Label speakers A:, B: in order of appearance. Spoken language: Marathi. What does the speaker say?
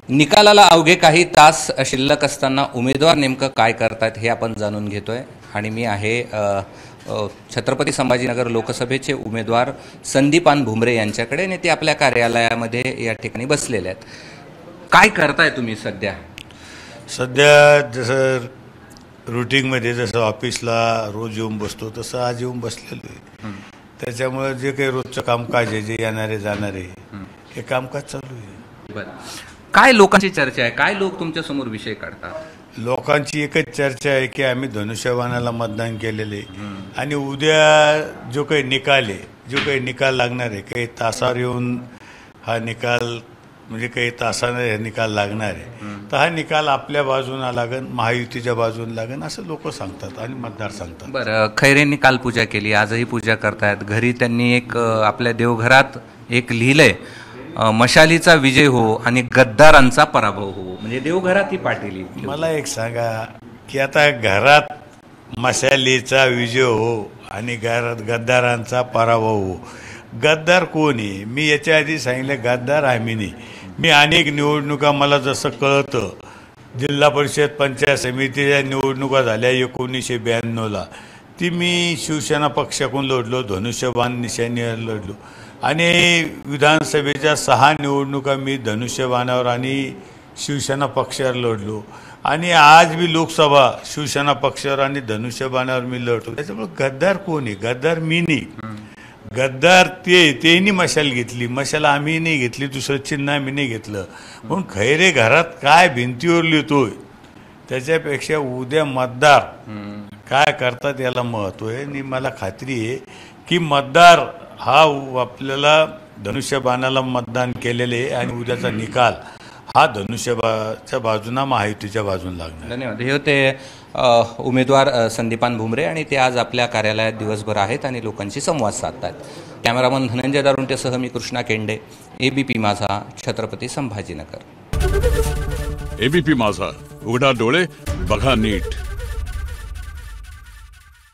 A: निकालाला अवघे काही तास शिल्लक असताना उमेदवार नेमकं काय करतात हे आपण जाणून घेतोय आणि मी आहे छत्रपती संभाजीनगर लोकसभेचे उमेदवार संदीपान भुमरे यांच्याकडे आणि ते आपल्या कार्यालयामध्ये या ठिकाणी बसलेले आहेत। काय करताय तुम्ही सध्या?
B: सध्या जसं रूटिंगमध्ये जसं ऑफिसला रोज येऊन बसतो तसं आज येऊन बसलेलो आहे। त्याच्यामुळे जे काही रोजचं कामकाज आहे, जे येणारे जाणारे हे कामकाज चालू आहे।
A: बरं, काय लोकांची चर्चा आहे? काय लोक तुमच्या समोर विषय काढतात?
B: लोकांची एकच चर्चा आहे की आम्ही धनुष्यबाणाला मतदान केलेले आणि उद्या जो काही निकाल आहे, जो काही निकाल लागणार आहे, काही तासावर येऊन हा निकाल म्हणजे काही तासाने हे निकाल लागणार आहे, तर हा निकाल आपल्या बाजूला लागेल, महायुतीच्या बाजूला लागेल असं लोक सांगतात आणि मतदार सांगतात।
A: बरं, खैरेंनी काल पूजा केली, आजही पूजा करतायत। घरी त्यांनी एक आपल्या देवघरात एक लिहिलंय, मशालीचा विजय हो आणि गद्दारांचा पराभव हो, म्हणजे देवघरात ही पाटील।
B: मला एक सांगा की आता घरात मशालीचा विजय हो आणि घरात गद्दारांचा पराभव हो, गद्दार कोण आहे? मी याच्या आधी सांगितलं, गद्दार आम्ही नाही। मी अनेक निवडणुका मला जसं कळतं, जिल्हा परिषद पंचायत समितीच्या निवडणुका झाल्या 1992ला, ती मी शिवसेना पक्षाकडून लढलो, धनुष्यबाण निशाणीवर लढलो आणि विधानसभेच्या 6 निवडणुका मी धनुष्यबाणावर आणि शिवसेना पक्षावर लढलो आणि आज मी लोकसभा शिवसेना पक्षावर आणि धनुष्यबाणावर मी लढतो। त्याच्यामुळे गद्दार कोण आहे? गद्दार मी नाही, गद्दार तेही मशाल घेतली, मशाल आम्ही नाही घेतली, दुसरं चिन्ह आम्ही नाही घेतलं। म्हणून खैरे घरात काय भिंतीवर लिहितोय त्याच्यापेक्षा उद्या मतदार काय करतात याला महत्त्व आहे आणि मला खात्री आहे की मतदार हा आपल्याला धनुष्यबाणाला मतदान केलेले आहे आणि उद्याचा निकाल हा धनुष्यबाणाच्या बाजूने महायुतीच्या बाजूने लागणार।
A: धन्यवाद। हे होते उमेदवार संदीपान भुमरे आणि ते आज आपल्या कार्यालयात दिवसभर आहेत आणि लोकांशी संवाद साधतात। कॅमेरामन धनंजय दारुंटेसह मी कृष्णा केंडे, एबीपी माझा, छत्रपती संभाजीनगर।
C: एबीपी माझा, उघडा डोळे बघा नीट।